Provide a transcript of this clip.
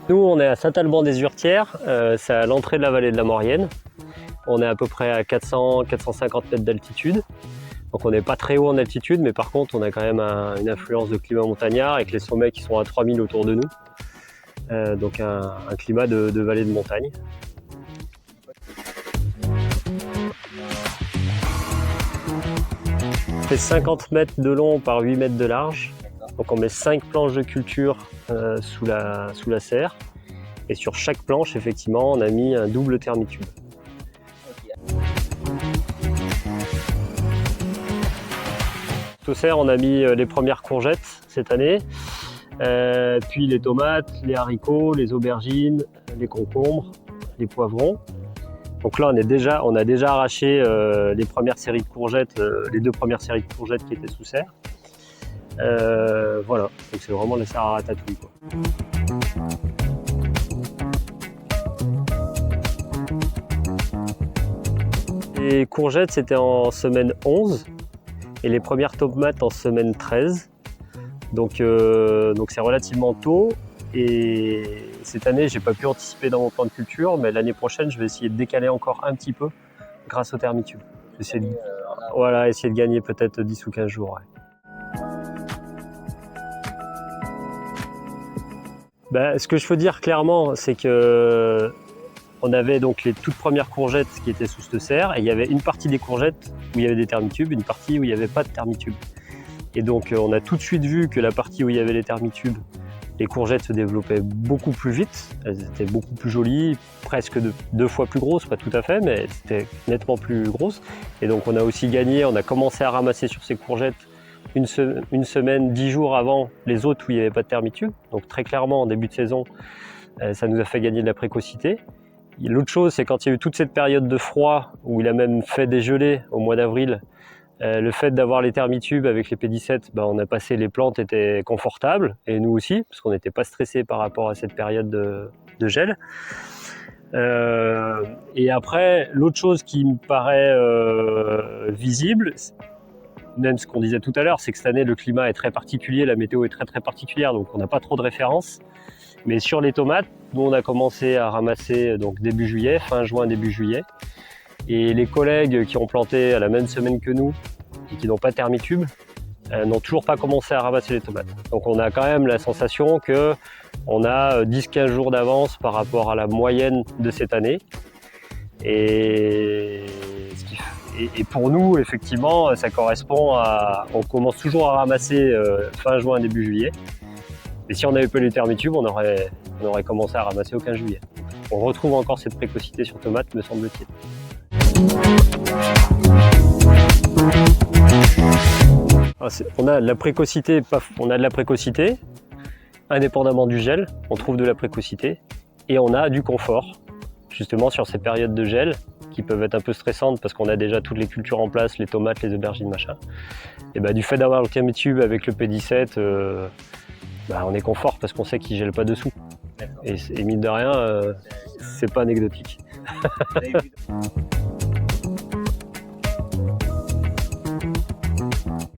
Nous, on est à Saint-Alban-des-Hurtières, c'est à l'entrée de la vallée de la Maurienne. On est à peu près à 400-450 mètres d'altitude. Donc on n'est pas très haut en altitude, mais par contre on a quand même une influence de climat montagnard avec les sommets qui sont à 3000 autour de nous. Donc un climat de vallée de montagne. On fait 50 mètres de long par 8 mètres de large. Donc on met 5 planches de culture sous la serre. Et sur chaque planche, effectivement, on a mis un double thermitube. Au serre, on a mis les premières courgettes cette année, puis les tomates, les haricots, les aubergines, les concombres, les poivrons. Donc là, on a déjà arraché les premières séries de courgettes, les 2 premières séries de courgettes qui étaient sous serre. Voilà, donc c'est vraiment la serre à ratatouille, quoi. Les courgettes, c'était en semaine 11 et les premières tomates en semaine 13. Donc c'est relativement tôt et cette année, j'ai pas pu anticiper dans mon plan de culture, mais l'année prochaine, je vais essayer de décaler encore un petit peu grâce au thermitube. Essayer de gagner peut-être 10 ou 15 jours. Ouais. Ce que je peux dire clairement, c'est que on avait donc les toutes premières courgettes qui étaient sous cette serre et il y avait une partie des courgettes où il y avait des thermitubes, une partie où il n'y avait pas de thermitubes. Et donc on a tout de suite vu que la partie où il y avait les thermitubes, les courgettes se développaient beaucoup plus vite, elles étaient beaucoup plus jolies, presque 2 fois plus grosses, pas tout à fait, mais c'était nettement plus grosses. Et donc on a aussi gagné, on a commencé à ramasser sur ces courgettes une semaine, 10 jours avant les autres où il n'y avait pas de thermitubes. Donc très clairement en début de saison, ça nous a fait gagner de la précocité. L'autre chose, c'est quand il y a eu toute cette période de froid, où il a même fait des gelées au mois d'avril, le fait d'avoir les thermitubes avec les P17, on a passé, les plantes étaient confortables, et nous aussi, parce qu'on n'était pas stressés par rapport à cette période de gel. Et après, l'autre chose qui me paraît visible, même ce qu'on disait tout à l'heure, c'est que cette année, le climat est très particulier, la météo est très très particulière, donc on n'a pas trop de références. Mais sur les tomates, nous on a commencé à ramasser donc début juillet, fin juin, début juillet. Et les collègues qui ont planté à la même semaine que nous et qui n'ont pas de thermitube n'ont toujours pas commencé à ramasser les tomates. Donc on a quand même la sensation qu'on a 10-15 jours d'avance par rapport à la moyenne de cette année. Et pour nous, effectivement, ça correspond à... On commence toujours à ramasser fin juin, début juillet. Et si on n'avait pas les thermitubes, on aurait commencé à ramasser au 15 juillet. On retrouve encore cette précocité sur tomates, me semble-t-il. On a de la précocité, indépendamment du gel, on trouve de la précocité, et on a du confort, justement sur ces périodes de gel, qui peuvent être un peu stressantes parce qu'on a déjà toutes les cultures en place, les tomates, les aubergines, machin. Et du fait d'avoir le thermitube avec le P17, on est confort parce qu'on sait qu'il ne gèle pas dessous. Et mine de rien, c'est pas anecdotique.